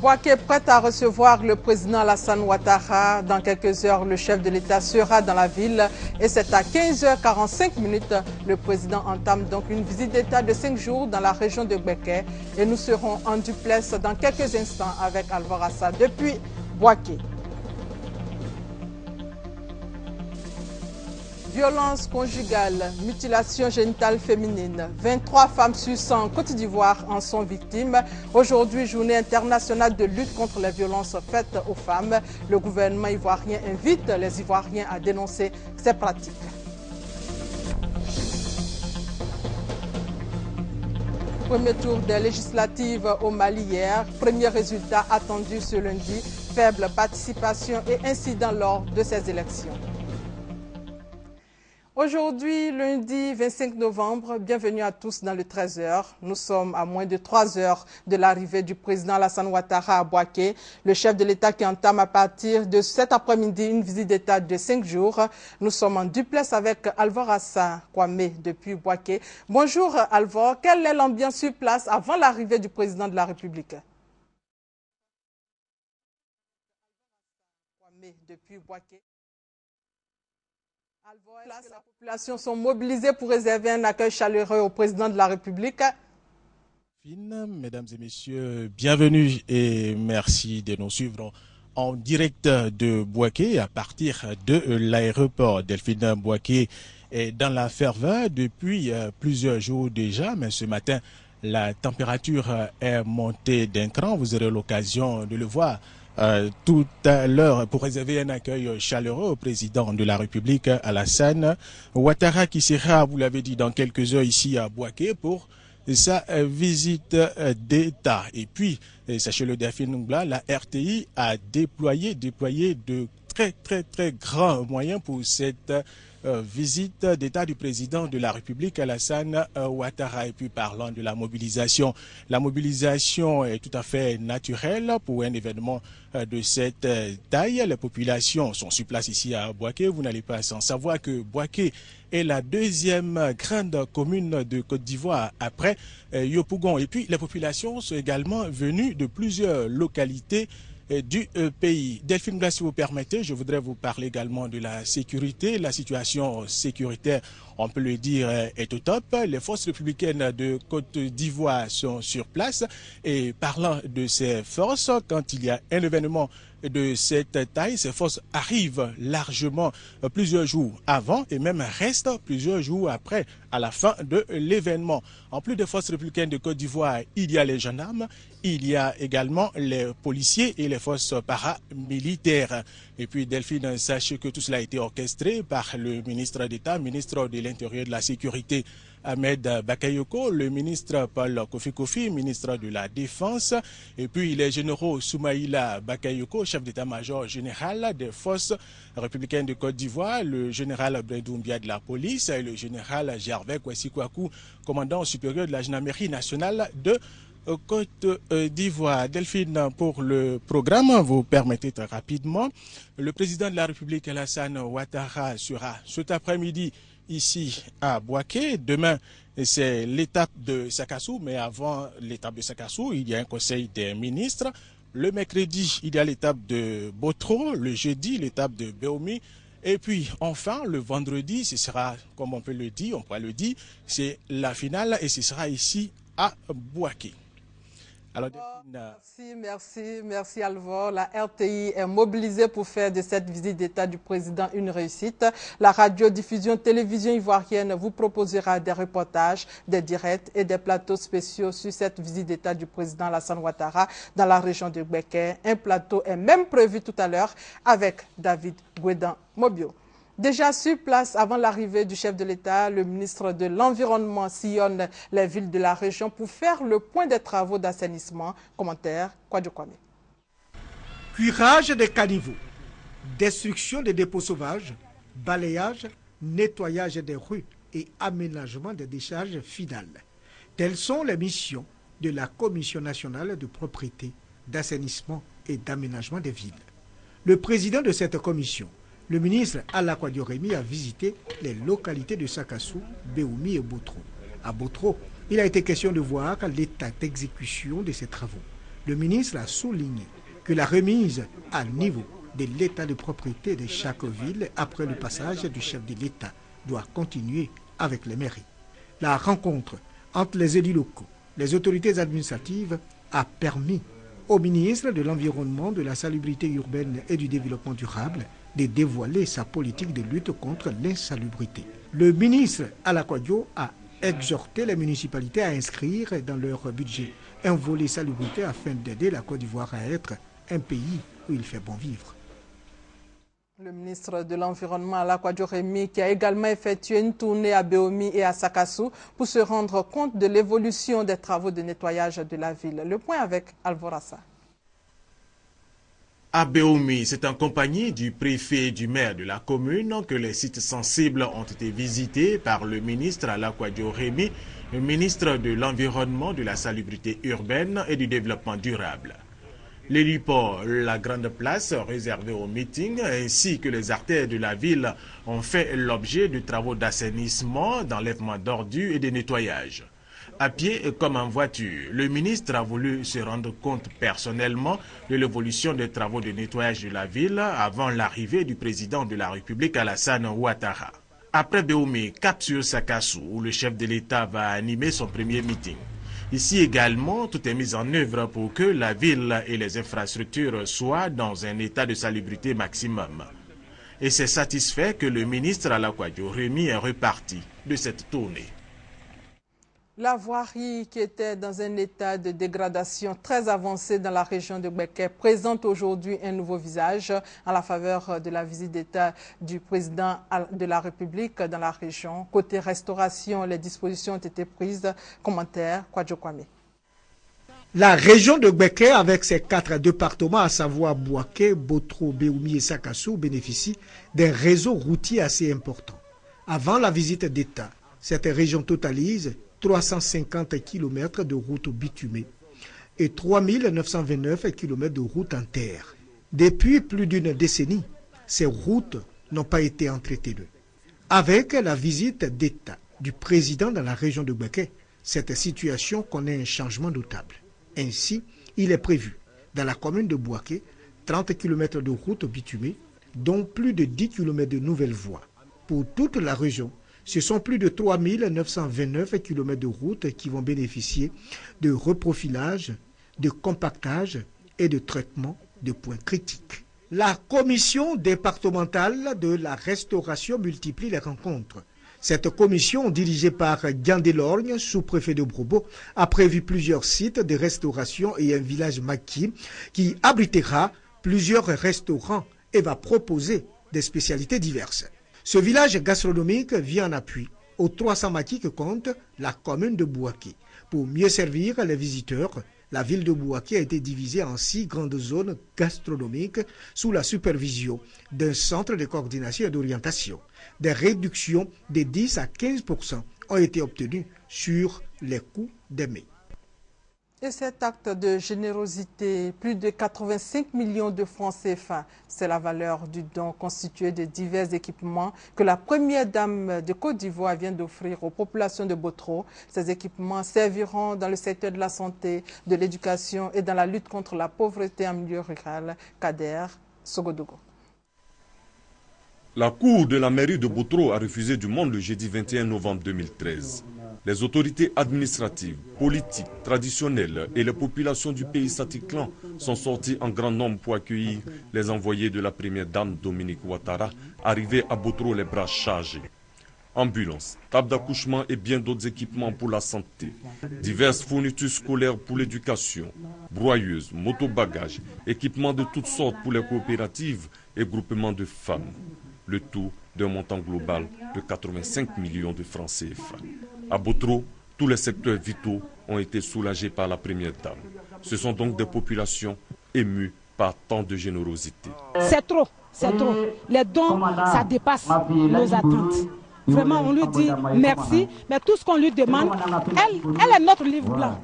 Bouaké est prête à recevoir le président Alassane Ouattara. Dans quelques heures, le chef de l'État sera dans la ville et c'est à 15h45. Le président entame donc une visite d'État de 5 jours dans la région de Bouaké et nous serons en duplex dans quelques instants avec Alvaro Assa depuis Bouaké. Violence conjugale, mutilation génitale féminine. 23 femmes sur 100 en Côte d'Ivoire en sont victimes. Aujourd'hui, journée internationale de lutte contre les violences faites aux femmes. Le gouvernement ivoirien invite les Ivoiriens à dénoncer ces pratiques. Premier tour des législatives au Mali hier. Premier résultat attendu ce lundi. Faible participation et incidents lors de ces élections. Aujourd'hui, lundi 25 novembre, bienvenue à tous dans le 13h. Nous sommes à moins de 3 heures de l'arrivée du président Alassane Ouattara à Bouaké, le chef de l'État qui entame à partir de cet après-midi une visite d'État de 5 jours. Nous sommes en duplex avec Alvaro Assa Kwame depuis Bouaké. Bonjour Alvaro, quelle est l'ambiance sur place avant l'arrivée du président de la République? Kwame depuis Bouaké. La population sont mobilisées pour réserver un accueil chaleureux au président de la République. Mesdames et messieurs, bienvenue et merci de nous suivre en direct de Bouaké à partir de l'aéroport. Delphine Bouaké est dans la ferveur depuis plusieurs jours déjà, mais ce matin, la température est montée d'un cran. Vous aurez l'occasion de le voir tout à l'heure pour réserver un accueil chaleureux au président de la République, Alassane Ouattara, qui sera, vous l'avez dit, dans quelques heures ici à Bouaké pour sa visite d'État. Et puis, sachez-le, Delphine Ngoula, la RTI a déployé de très grands moyens pour cette visite d'État du président de la République, Alassane Ouattara. Et puis parlant de la mobilisation est tout à fait naturelle pour un événement de cette taille. Les populations sont sur place ici à Bouaké. Vous n'allez pas sans savoir que Bouaké est la deuxième grande commune de Côte d'Ivoire après Yopougon. Et puis les populations sont également venues de plusieurs localités du pays. Delphine Ngoula, si vous permettez, je voudrais vous parler également de la sécurité. La situation sécuritaire, on peut le dire, est au top. Les forces républicaines de Côte d'Ivoire sont sur place. Et parlant de ces forces, quand il y a un événement de cette taille, ces forces arrivent largement plusieurs jours avant et même restent plusieurs jours après, à la fin de l'événement. En plus des forces républicaines de Côte d'Ivoire, il y a les gendarmes, il y a également les policiers et les forces paramilitaires. Et puis Delphine, sachez que tout cela a été orchestré par le ministre d'État, ministre de l'Intérieur et de la Sécurité, Ahmed Bakayoko, le ministre Paul Kofi, ministre de la Défense, et puis les généraux Soumaïla Bakayoko, chef d'état-major général des forces républicaines de Côte d'Ivoire, le général Bredoumbia de la police et le général Gervais Kwesi-Kwaku, commandant supérieur de la gendarmerie nationale de Côte d'Ivoire. Delphine, pour le programme, vous permettez très rapidement. Le président de la République, Alassane Ouattara, sera cet après-midi ici à Bouaké. Demain, c'est l'étape de Sakassou, mais avant l'étape de Sakassou, il y a un conseil des ministres. Le mercredi, il y a l'étape de Botro. Le jeudi, l'étape de Béoumi. Et puis, enfin, le vendredi, ce sera, comme on pourra le dire, c'est la finale et ce sera ici à Bouaké. Alors, Merci Alvaro. La RTI est mobilisée pour faire de cette visite d'État du président une réussite. La radiodiffusion télévision ivoirienne vous proposera des reportages, des directs et des plateaux spéciaux sur cette visite d'État du président Alassane Ouattara dans la région de Bouaké. Un plateau est même prévu tout à l'heure avec David Gouedan Mobio. Déjà sur place, avant l'arrivée du chef de l'État, le ministre de l'Environnement sillonne les villes de la région pour faire le point des travaux d'assainissement. Commentaire, Kwadjo Kwame. Curage des caniveaux, destruction des dépôts sauvages, balayage, nettoyage des rues et aménagement des décharges finales. Telles sont les missions de la Commission nationale de propriété, d'assainissement et d'aménagement des villes. Le président de cette commission, le ministre Alla Kwadio Remi, a visité les localités de Sakassou, Béoumi et Botro. À Botro, il a été question de voir l'état d'exécution de ces travaux. Le ministre a souligné que la remise à niveau de l'état de propriété de chaque ville après le passage du chef de l'État doit continuer avec les mairies. La rencontre entre les élus locaux, les autorités administratives a permis au ministre de l'Environnement, de la Salubrité urbaine et du Développement durable de dévoiler sa politique de lutte contre l'insalubrité. Le ministre Alakwadio a exhorté les municipalités à inscrire dans leur budget un volet salubrité afin d'aider la Côte d'Ivoire à être un pays où il fait bon vivre. Le ministre de l'Environnement, Alakwadio Remi, qui a également effectué une tournée à Beomi et à Sakassou pour se rendre compte de l'évolution des travaux de nettoyage de la ville. Le point avec Alvorassa. À Beomi, c'est en compagnie du préfet et du maire de la commune que les sites sensibles ont été visités par le ministre Alakwadio Remi, le ministre de l'Environnement, de la Salubrité urbaine et du Développement durable. L'héliport, la grande place réservée aux meetings ainsi que les artères de la ville ont fait l'objet de travaux d'assainissement, d'enlèvement d'ordures et de nettoyage. À pied comme en voiture, le ministre a voulu se rendre compte personnellement de l'évolution des travaux de nettoyage de la ville avant l'arrivée du président de la République Alassane Ouattara. Après Beomi, cap sur Sakassou, où le chef de l'État va animer son premier meeting. Ici également, tout est mis en œuvre pour que la ville et les infrastructures soient dans un état de salubrité maximum. Et c'est satisfait que le ministre Alakwadio Remi est reparti de cette tournée. La voirie qui était dans un état de dégradation très avancé dans la région de Bouaké présente aujourd'hui un nouveau visage en la faveur de la visite d'État du président de la République dans la région. Côté restauration, les dispositions ont été prises. Commentaire, Kwadjo Kwame. La région de Bouaké, avec ses 4 départements, à savoir Bouaké, Botro, Beoumi et Sakassou, bénéficie d'un réseau routier assez important. Avant la visite d'État, cette région totalise 350 km de routes bitumées et 3929 km de routes en terre. Depuis plus d'une décennie, ces routes n'ont pas été entretenues. Avec la visite d'État du président dans la région de Bouaké, cette situation connaît un changement notable. Ainsi, il est prévu dans la commune de Bouaké 30 km de routes bitumées, dont plus de 10 km de nouvelles voies. Pour toute la région, ce sont plus de 3929 km de routes qui vont bénéficier de reprofilage, de compactage et de traitement de points critiques. La commission départementale de la restauration multiplie les rencontres. Cette commission, dirigée par Guyan Delorgne, sous-préfet de Brobo, a prévu plusieurs sites de restauration et un village maquis qui abritera plusieurs restaurants et va proposer des spécialités diverses. Ce village gastronomique vient en appui aux 300 maquis que compte la commune de Bouaké. Pour mieux servir les visiteurs, la ville de Bouaké a été divisée en 6 grandes zones gastronomiques sous la supervision d'un centre de coordination et d'orientation. Des réductions de 10 à 15% ont été obtenues sur les coûts des mets. Et cet acte de générosité, plus de 85 millions de francs CFA, c'est la valeur du don constitué de divers équipements que la première dame de Côte d'Ivoire vient d'offrir aux populations de Botro. Ces équipements serviront dans le secteur de la santé, de l'éducation et dans la lutte contre la pauvreté en milieu rural. Kader Sogodogo. La cour de la mairie de Botro a refusé du monde le jeudi 21 novembre 2013. Les autorités administratives, politiques, traditionnelles et les populations du pays Satiklan sont sorties en grand nombre pour accueillir les envoyés de la première dame Dominique Ouattara, arrivés à Botro les bras chargés. Ambulances, tables d'accouchement et bien d'autres équipements pour la santé, diverses fournitures scolaires pour l'éducation, broyeuses, motobagages, équipements de toutes sortes pour les coopératives et groupements de femmes. Le tout d'un montant global de 85 millions de francs CFA. À Botro, tous les secteurs vitaux ont été soulagés par la première dame. Ce sont donc des populations émues par tant de générosité. C'est trop, c'est trop. Les dons, ça dépasse nos attentes. Vraiment, on lui dit merci, mais tout ce qu'on lui demande, elle est notre livre blanc.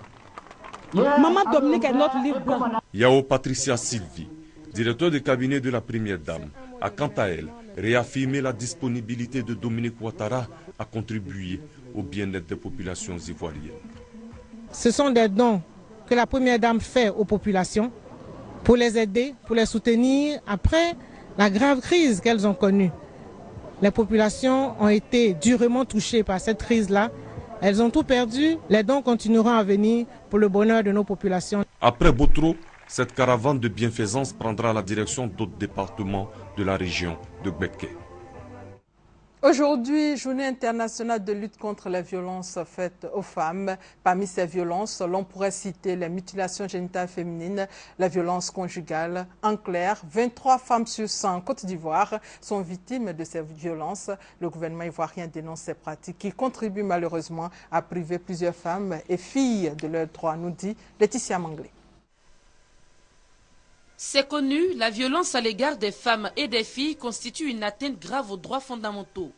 Maman Dominique est notre livre blanc. Yao Patricia Sylvie, directeur de cabinet de la première dame, a quant à elle réaffirmé la disponibilité de Dominique Ouattara à contribuer au bien-être des populations ivoiriennes. Ce sont des dons que la Première Dame fait aux populations pour les aider, pour les soutenir après la grave crise qu'elles ont connue. Les populations ont été durement touchées par cette crise-là. Elles ont tout perdu. Les dons continueront à venir pour le bonheur de nos populations. Après Botro, cette caravane de bienfaisance prendra la direction d'autres départements de la région de Gbeke. Aujourd'hui, journée internationale de lutte contre les violences faites aux femmes. Parmi ces violences, l'on pourrait citer les mutilations génitales féminines, la violence conjugale. En clair, 23 femmes sur 100 en Côte d'Ivoire sont victimes de ces violences. Le gouvernement ivoirien dénonce ces pratiques qui contribuent malheureusement à priver plusieurs femmes et filles de leurs droits, nous dit Laetitia Manglé. C'est connu, la violence à l'égard des femmes et des filles constitue une atteinte grave aux droits fondamentaux.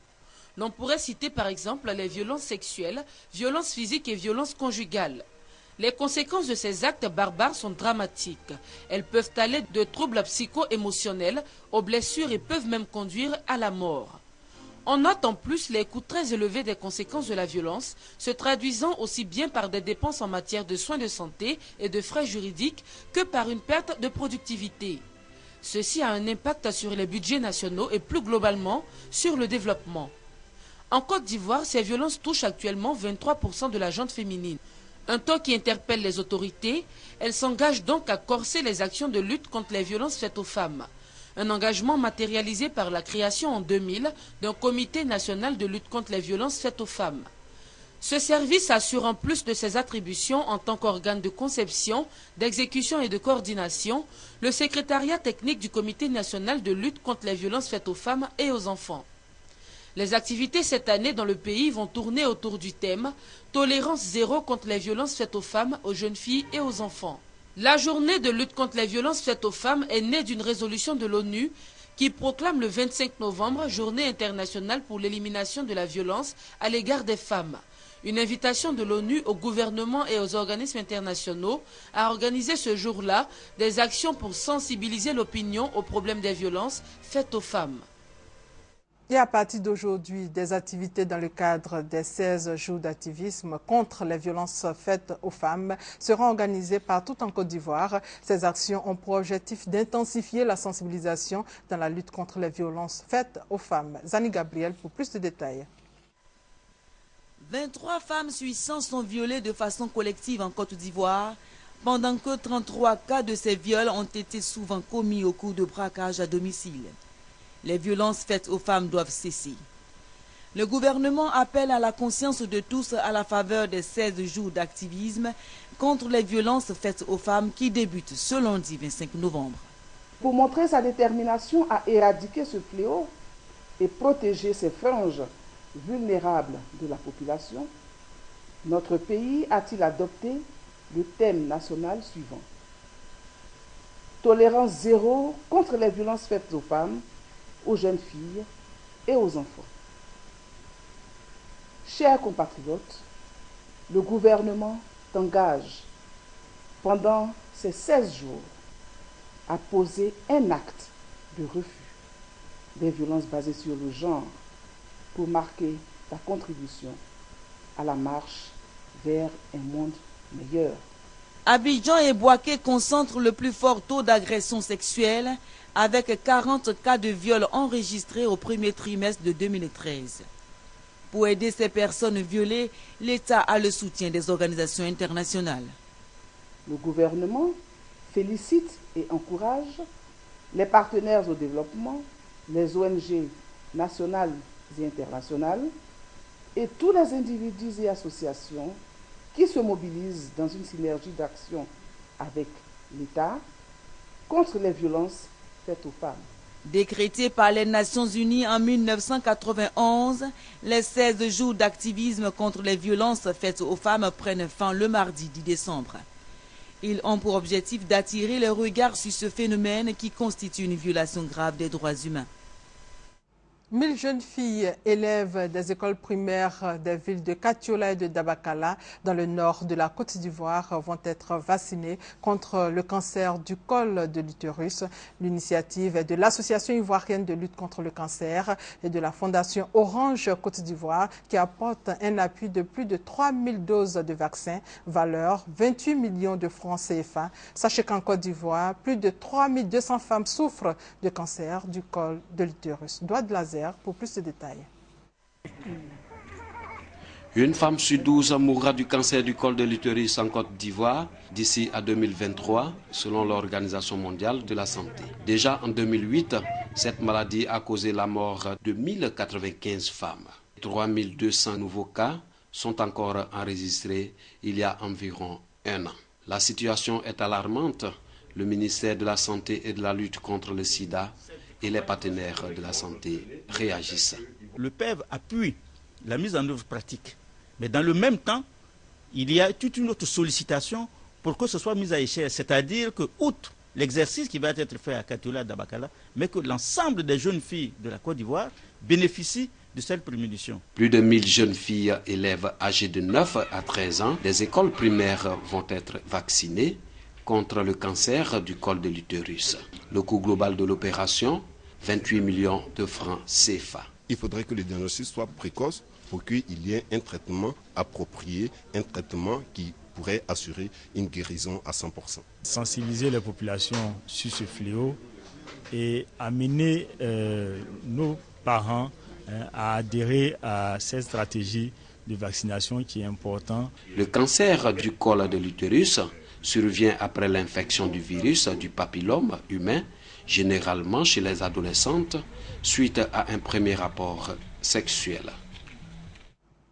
L'on pourrait citer par exemple les violences sexuelles, violences physiques et violences conjugales. Les conséquences de ces actes barbares sont dramatiques. Elles peuvent aller de troubles psycho-émotionnels aux blessures et peuvent même conduire à la mort. On note en plus les coûts très élevés des conséquences de la violence, se traduisant aussi bien par des dépenses en matière de soins de santé et de frais juridiques que par une perte de productivité. Ceci a un impact sur les budgets nationaux et plus globalement sur le développement. En Côte d'Ivoire, ces violences touchent actuellement 23% de la gente féminine. Un taux qui interpelle les autorités. Elles s'engagent donc à corser les actions de lutte contre les violences faites aux femmes. Un engagement matérialisé par la création en 2000 d'un comité national de lutte contre les violences faites aux femmes. Ce service assure en plus de ses attributions en tant qu'organe de conception, d'exécution et de coordination, le secrétariat technique du comité national de lutte contre les violences faites aux femmes et aux enfants. Les activités cette année dans le pays vont tourner autour du thème « Tolérance zéro contre les violences faites aux femmes, aux jeunes filles et aux enfants ». La journée de lutte contre les violences faites aux femmes est née d'une résolution de l'ONU qui proclame le 25 novembre Journée internationale pour l'élimination de la violence à l'égard des femmes. Une invitation de l'ONU au gouvernement et aux organismes internationaux à organiser ce jour-là des actions pour sensibiliser l'opinion aux problèmes des violences faites aux femmes. Et à partir d'aujourd'hui, des activités dans le cadre des 16 jours d'activisme contre les violences faites aux femmes seront organisées partout en Côte d'Ivoire. Ces actions ont pour objectif d'intensifier la sensibilisation dans la lutte contre les violences faites aux femmes. Zani Gabriel pour plus de détails. 23 femmes sur 100 sont violées de façon collective en Côte d'Ivoire, pendant que 33 cas de ces viols ont été souvent commis au cours de braquages à domicile. Les violences faites aux femmes doivent cesser. Le gouvernement appelle à la conscience de tous à la faveur des 16 jours d'activisme contre les violences faites aux femmes qui débutent ce lundi 25 novembre. Pour montrer sa détermination à éradiquer ce fléau et protéger ces franges vulnérables de la population, notre pays a-t-il adopté le thème national suivant. Tolérance zéro contre les violences faites aux femmes, aux jeunes filles et aux enfants. Chers compatriotes, le gouvernement s'engage pendant ces 16 jours à poser un acte de refus des violences basées sur le genre pour marquer sa contribution à la marche vers un monde meilleur. Abidjan et Bouaké concentrent le plus fort taux d'agression sexuelle avec 40 cas de viol enregistrés au premier trimestre de 2013. Pour aider ces personnes violées, l'État a le soutien des organisations internationales. Le gouvernement félicite et encourage les partenaires au développement, les ONG nationales et internationales et tous les individus et associations qui se mobilisent dans une synergie d'action avec l'État contre les violences faites aux femmes. Décrété par les Nations Unies en 1991, les 16 jours d'activisme contre les violences faites aux femmes prennent fin le mardi 10 décembre. Ils ont pour objectif d'attirer les regards sur ce phénomène qui constitue une violation grave des droits humains. 1000 jeunes filles élèves des écoles primaires des villes de Katiola et de Dabakala dans le nord de la Côte d'Ivoire vont être vaccinées contre le cancer du col de l'utérus. L'initiative est de l'Association ivoirienne de lutte contre le cancer et de la Fondation Orange Côte d'Ivoire qui apporte un appui de plus de 3000 doses de vaccins, valeur 28 millions de francs CFA. Sachez qu'en Côte d'Ivoire, plus de 3200 femmes souffrent de cancer du col de l'utérus. Doigt de laser pour plus de détails. Une femme sur 12 mourra du cancer du col de l'utérus en Côte d'Ivoire d'ici à 2023, selon l'Organisation mondiale de la santé. Déjà en 2008, cette maladie a causé la mort de 1095 femmes. 3200 nouveaux cas sont encore enregistrés il y a environ un an. La situation est alarmante. Le ministère de la Santé et de la lutte contre le sida et les partenaires de la santé réagissent. Le PEV appuie la mise en œuvre pratique. Mais dans le même temps, il y a toute une autre sollicitation pour que ce soit mis à échelle. C'est-à-dire que, outre l'exercice qui va être fait à Katiola et Dabakala, mais que l'ensemble des jeunes filles de la Côte d'Ivoire bénéficient de cette prémunition. Plus de 1000 jeunes filles élèves âgées de 9 à 13 ans des écoles primaires vont être vaccinées contre le cancer du col de l'utérus. Le coût global de l'opération, 28 millions de francs CFA. Il faudrait que le diagnostic soit précoce pour qu'il y ait un traitement approprié, un traitement qui pourrait assurer une guérison à 100%. Sensibiliser les populations sur ce fléau et amener nos parents à adhérer à cette stratégie de vaccination qui est importante. Le cancer du col de l'utérus survient après l'infection du virus du papillome humain, généralement chez les adolescentes, suite à un premier rapport sexuel.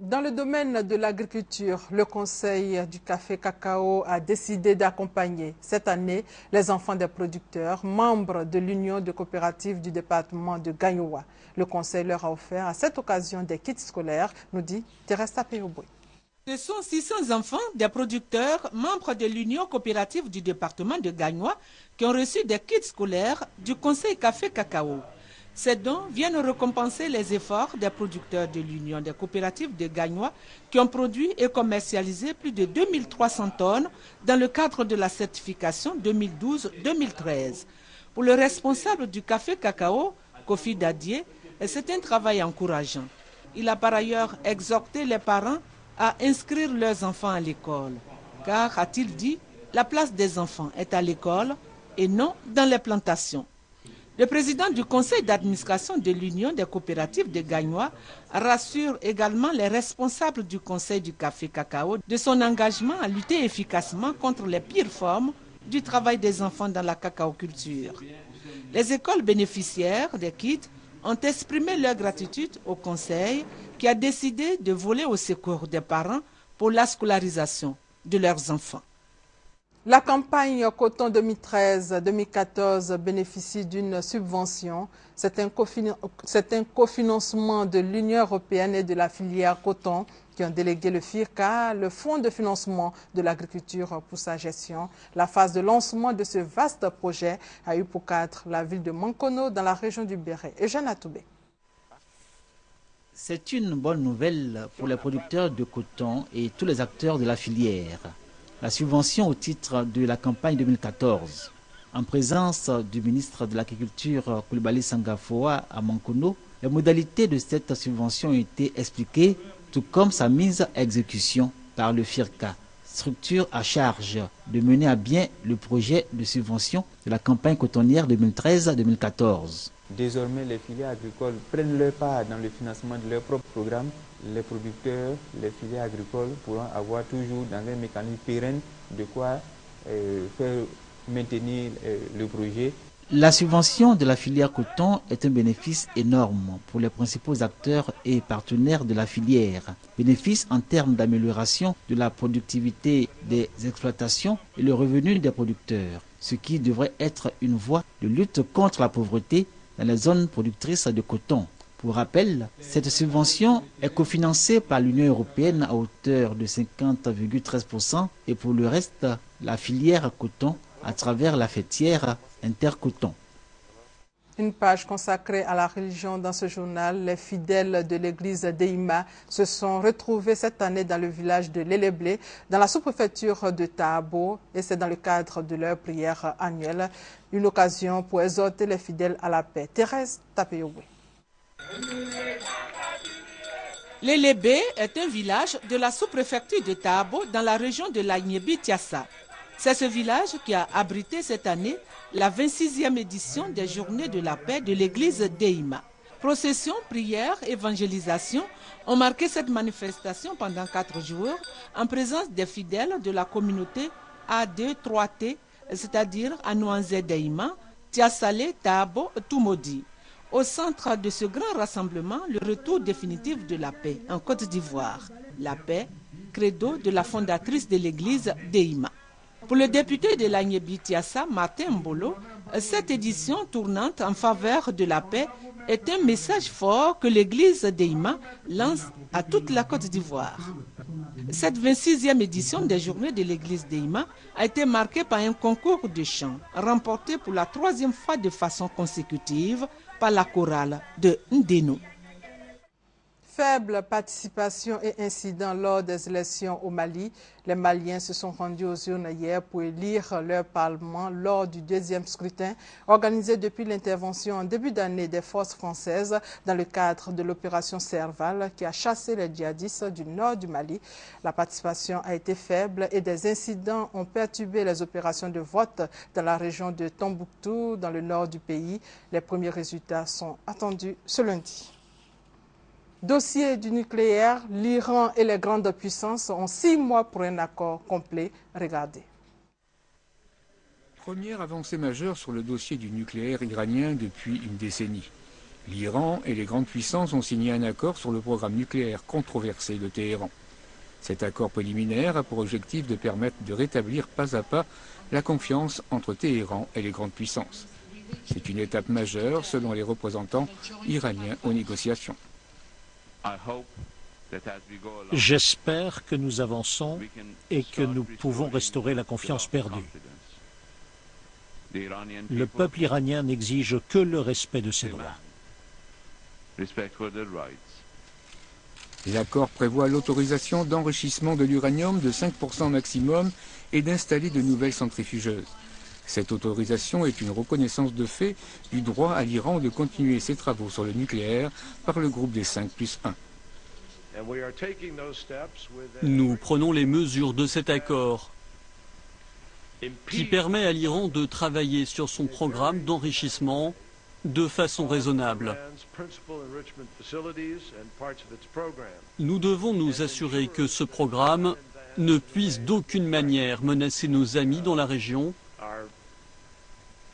Dans le domaine de l'agriculture, le Conseil du café-cacao a décidé d'accompagner cette année les enfants des producteurs, membres de l'Union de coopératives du département de Gagnoa. Le Conseil leur a offert à cette occasion des kits scolaires, nous dit Teresa Peoboué. Ce sont 600 enfants des producteurs, membres de l'Union coopérative du département de Gagnoa, qui ont reçu des kits scolaires du Conseil café-cacao. Ces dons viennent récompenser les efforts des producteurs de l'Union des coopératives de Gagnoa qui ont produit et commercialisé plus de 2300 tonnes dans le cadre de la certification 2012-2013. Pour le responsable du café-cacao, Kofi Dadié, c'est un travail encourageant. Il a par ailleurs exhorté les parents à inscrire leurs enfants à l'école. Car, a-t-il dit, la place des enfants est à l'école et non dans les plantations. Le président du conseil d'administration de l'Union des coopératives de Gagnoa rassure également les responsables du conseil du café-cacao de son engagement à lutter efficacement contre les pires formes du travail des enfants dans la cacaoculture. Les écoles bénéficiaires des kits ont exprimé leur gratitude au conseil qui a décidé de voler au secours des parents pour la scolarisation de leurs enfants. La campagne coton 2013-2014 bénéficie d'une subvention. C'est un cofinancement de l'Union européenne et de la filière coton qui ont délégué le FIRCA, le Fonds de financement de l'agriculture pour sa gestion. La phase de lancement de ce vaste projet a eu pour cadre la ville de Mankono dans la région du Béret. Eugène Atoubé. C'est une bonne nouvelle pour les producteurs de coton et tous les acteurs de la filière. La subvention au titre de la campagne 2014, en présence du ministre de l'Agriculture Coulibaly Sangafoa à Mankono, les modalités de cette subvention ont été expliquées, tout comme sa mise à exécution par le FIRCA, structure à charge de mener à bien le projet de subvention de la campagne cotonnière 2013-2014. Désormais, les filières agricoles prennent leur part dans le financement de leurs propres programmes. Les producteurs, les filières agricoles pourront avoir toujours dans un mécanisme pérenne de quoi faire maintenir le projet. La subvention de la filière coton est un bénéfice énorme pour les principaux acteurs et partenaires de la filière. Bénéfice en termes d'amélioration de la productivité des exploitations et le revenu des producteurs, ce qui devrait être une voie de lutte contre la pauvreté dans les zones productrices de coton. Pour rappel, cette subvention est cofinancée par l'Union européenne à hauteur de 50,13% et pour le reste, la filière coton à travers la fêtière Intercoton. Une page consacrée à la religion dans ce journal. Les fidèles de l'église d'Eima se sont retrouvés cette année dans le village de Leleblé, dans la sous-préfecture de Tahabo, et c'est dans le cadre de leur prière annuelle. Une occasion pour exhorter les fidèles à la paix. Thérèse Tapéoué. Lelebe est un village de la sous-préfecture de Tahabo dans la région de l'Agnébi-Tiassa. C'est ce village qui a abrité cette année la 26e édition des Journées de la paix de l'église d'Eima. Procession, prière, évangélisation ont marqué cette manifestation pendant 4 jours en présence des fidèles de la communauté A2-3T, c'est-à-dire Anouanzé d'Eima, Tiassale, Tahabo, Tumodi. Au centre de ce grand rassemblement, le retour définitif de la paix en Côte d'Ivoire. La paix, credo de la fondatrice de l'église d'Eima. Pour le député de l'Agnébi-Tiassa, Martin Mbolo, cette édition tournante en faveur de la paix est un message fort que l'église d'Eima lance à toute la Côte d'Ivoire. Cette 26e édition des Journées de l'église d'Eima a été marquée par un concours de chant remporté pour la 3e fois de façon consécutive par la chorale de Ndeno. Faible participation et incidents lors des élections au Mali. Les Maliens se sont rendus aux urnes hier pour élire leur parlement lors du 2e scrutin organisé depuis l'intervention en début d'année des forces françaises dans le cadre de l'opération Serval qui a chassé les djihadistes du nord du Mali. La participation a été faible et des incidents ont perturbé les opérations de vote dans la région de Tombouctou, dans le nord du pays. Les premiers résultats sont attendus ce lundi. Dossier du nucléaire, l'Iran et les grandes puissances ont 6 mois pour un accord complet. Regardez. Première avancée majeure sur le dossier du nucléaire iranien depuis une décennie. L'Iran et les grandes puissances ont signé un accord sur le programme nucléaire controversé de Téhéran. Cet accord préliminaire a pour objectif de permettre de rétablir pas à pas la confiance entre Téhéran et les grandes puissances. C'est une étape majeure selon les représentants iraniens aux négociations. J'espère que nous avançons et que nous pouvons restaurer la confiance perdue. Le peuple iranien n'exige que le respect de ses droits. L'accord prévoit l'autorisation d'enrichissement de l'uranium de 5% maximum et d'installer de nouvelles centrifugeuses. Cette autorisation est une reconnaissance de fait du droit à l'Iran de continuer ses travaux sur le nucléaire par le groupe des 5+1. Nous prenons les mesures de cet accord qui permet à l'Iran de travailler sur son programme d'enrichissement de façon raisonnable. Nous devons nous assurer que ce programme ne puisse d'aucune manière menacer nos amis dans la région,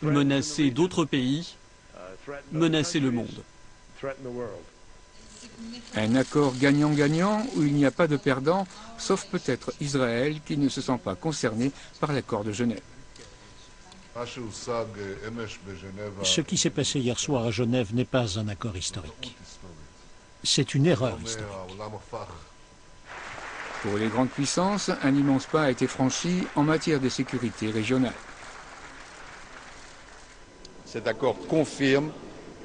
menacer d'autres pays, menacer le monde. Un accord gagnant-gagnant où il n'y a pas de perdant, sauf peut-être Israël qui ne se sent pas concerné par l'accord de Genève. Ce qui s'est passé hier soir à Genève n'est pas un accord historique. C'est une erreur historique. Pour les grandes puissances, un immense pas a été franchi en matière de sécurité régionale. Cet accord confirme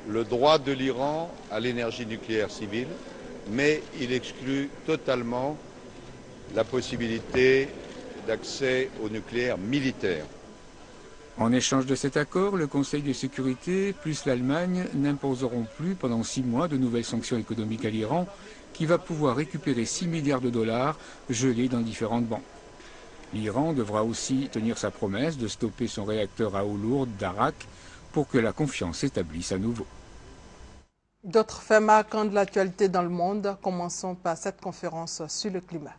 le droit de l'Iran à l'énergie nucléaire civile, mais il exclut totalement la possibilité d'accès au nucléaire militaire. En échange de cet accord, le Conseil de sécurité plus l'Allemagne n'imposeront plus pendant 6 mois de nouvelles sanctions économiques à l'Iran, qui va pouvoir récupérer 6 milliards de dollars gelés dans différentes banques. L'Iran devra aussi tenir sa promesse de stopper son réacteur à eau lourde d'Arak pour que la confiance s'établisse à nouveau. D'autres faits marquants de l'actualité dans le monde, commençons par cette conférence sur le climat.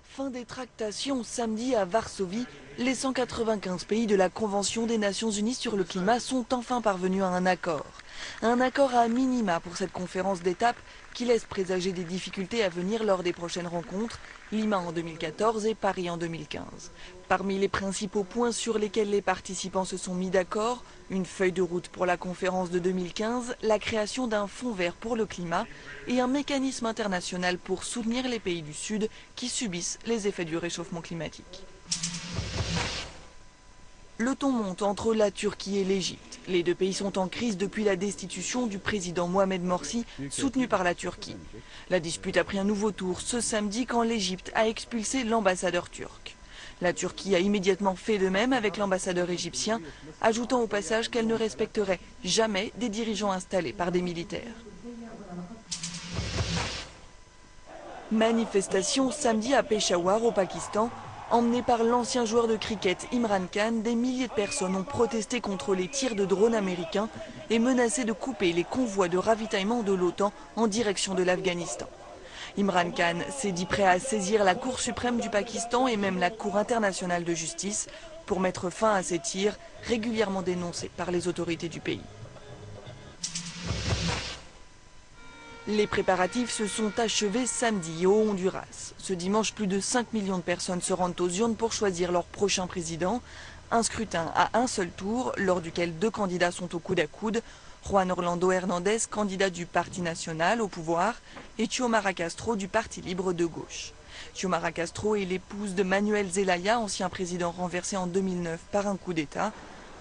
Fin des tractations samedi à Varsovie. Les 195 pays de la Convention des Nations Unies sur le climat sont enfin parvenus à un accord. Un accord à minima pour cette conférence d'étape qui laisse présager des difficultés à venir lors des prochaines rencontres, Lima en 2014 et Paris en 2015. Parmi les principaux points sur lesquels les participants se sont mis d'accord, une feuille de route pour la conférence de 2015, la création d'un fonds vert pour le climat et un mécanisme international pour soutenir les pays du Sud qui subissent les effets du réchauffement climatique. Le ton monte entre la Turquie et l'Égypte. Les deux pays sont en crise depuis la destitution du président Mohamed Morsi, soutenu par la Turquie. La dispute a pris un nouveau tour ce samedi quand l'Égypte a expulsé l'ambassadeur turc. La Turquie a immédiatement fait de même avec l'ambassadeur égyptien, ajoutant au passage qu'elle ne respecterait jamais des dirigeants installés par des militaires. Manifestation samedi à Peshawar au Pakistan. Emmenés par l'ancien joueur de cricket Imran Khan, des milliers de personnes ont protesté contre les tirs de drones américains et menacé de couper les convois de ravitaillement de l'OTAN en direction de l'Afghanistan. Imran Khan s'est dit prêt à saisir la Cour suprême du Pakistan et même la Cour internationale de justice pour mettre fin à ces tirs régulièrement dénoncés par les autorités du pays. Les préparatifs se sont achevés samedi au Honduras. Ce dimanche, plus de 5 millions de personnes se rendent aux urnes pour choisir leur prochain président. Un scrutin à un seul tour, lors duquel deux candidats sont au coude à coude. Juan Orlando Hernández, candidat du Parti national au pouvoir, et Xiomara Castro du Parti libre de gauche. Xiomara Castro est l'épouse de Manuel Zelaya, ancien président renversé en 2009 par un coup d'État.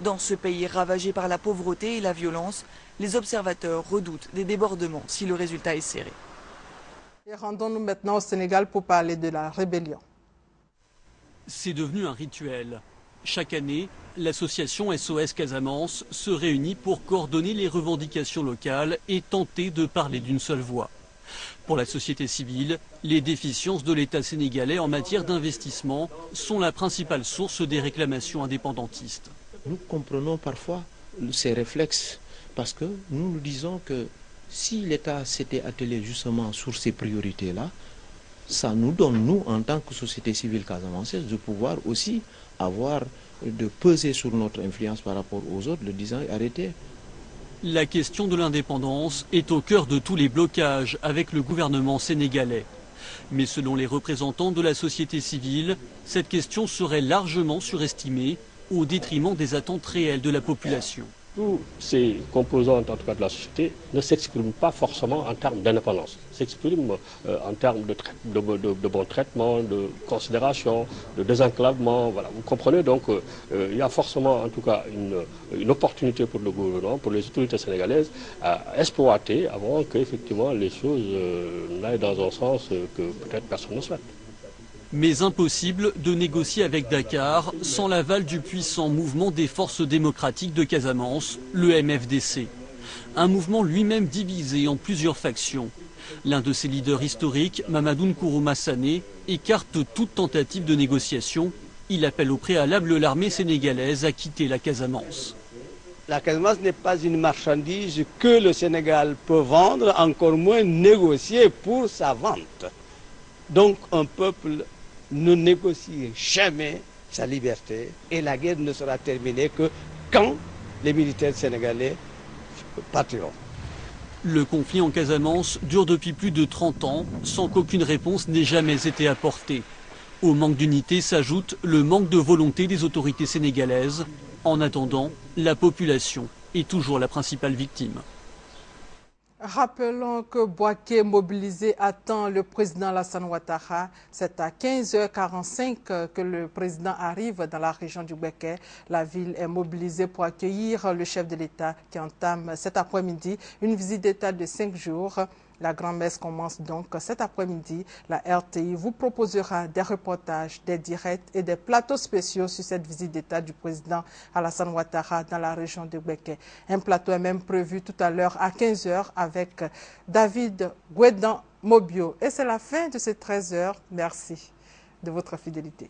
Dans ce pays ravagé par la pauvreté et la violence, les observateurs redoutent des débordements si le résultat est serré. Et rendons-nous maintenant au Sénégal pour parler de la rébellion. C'est devenu un rituel. Chaque année, l'association SOS Casamance se réunit pour coordonner les revendications locales et tenter de parler d'une seule voix. Pour la société civile, les déficiences de l'État sénégalais en matière d'investissement sont la principale source des réclamations indépendantistes. Nous comprenons parfois ces réflexes parce que nous disons que si l'État s'était attelé justement sur ces priorités-là, ça nous donne, nous, en tant que société civile casamançaise, de pouvoir aussi de peser sur notre influence par rapport aux autres, le disant arrêtez. La question de l'indépendance est au cœur de tous les blocages avec le gouvernement sénégalais. Mais selon les représentants de la société civile, cette question serait largement surestimée au détriment des attentes réelles de la population. Tous ces composantes, en tout cas de la société, ne s'expriment pas forcément en termes d'indépendance. S'expriment en termes de bon traitement, de considération, de désenclavement. Voilà. Vous comprenez donc il y a forcément en tout cas une opportunité pour le gouvernement, pour les autorités sénégalaises à exploiter avant qu'effectivement les choses n'aillent dans un sens que peut-être personne ne souhaite. Mais impossible de négocier avec Dakar sans l'aval du puissant mouvement des forces démocratiques de Casamance, le MFDC. Un mouvement lui-même divisé en plusieurs factions. L'un de ses leaders historiques, Mamadou Nkourou Sané, écarte toute tentative de négociation. Il appelle au préalable l'armée sénégalaise à quitter la Casamance. La Casamance n'est pas une marchandise que le Sénégal peut vendre, encore moins négocier pour sa vente. Donc un peuple ne négocie jamais sa liberté et la guerre ne sera terminée que quand les militaires sénégalais partiront. Le conflit en Casamance dure depuis plus de 30 ans sans qu'aucune réponse n'ait jamais été apportée. Au manque d'unité s'ajoute le manque de volonté des autorités sénégalaises. En attendant, la population est toujours la principale victime. Rappelons que Bouaké mobilisé attend le président Alassane Ouattara. C'est à 15h45 que le président arrive dans la région du Béké. La ville est mobilisée pour accueillir le chef de l'État qui entame cet après-midi une visite d'État de 5 jours. La grand-messe commence donc cet après-midi. La RTI vous proposera des reportages, des directs et des plateaux spéciaux sur cette visite d'État du président Alassane Ouattara dans la région de Béké. Un plateau est même prévu tout à l'heure à 15h avec David Guédan Mobio. Et c'est la fin de ces 13h. Merci de votre fidélité.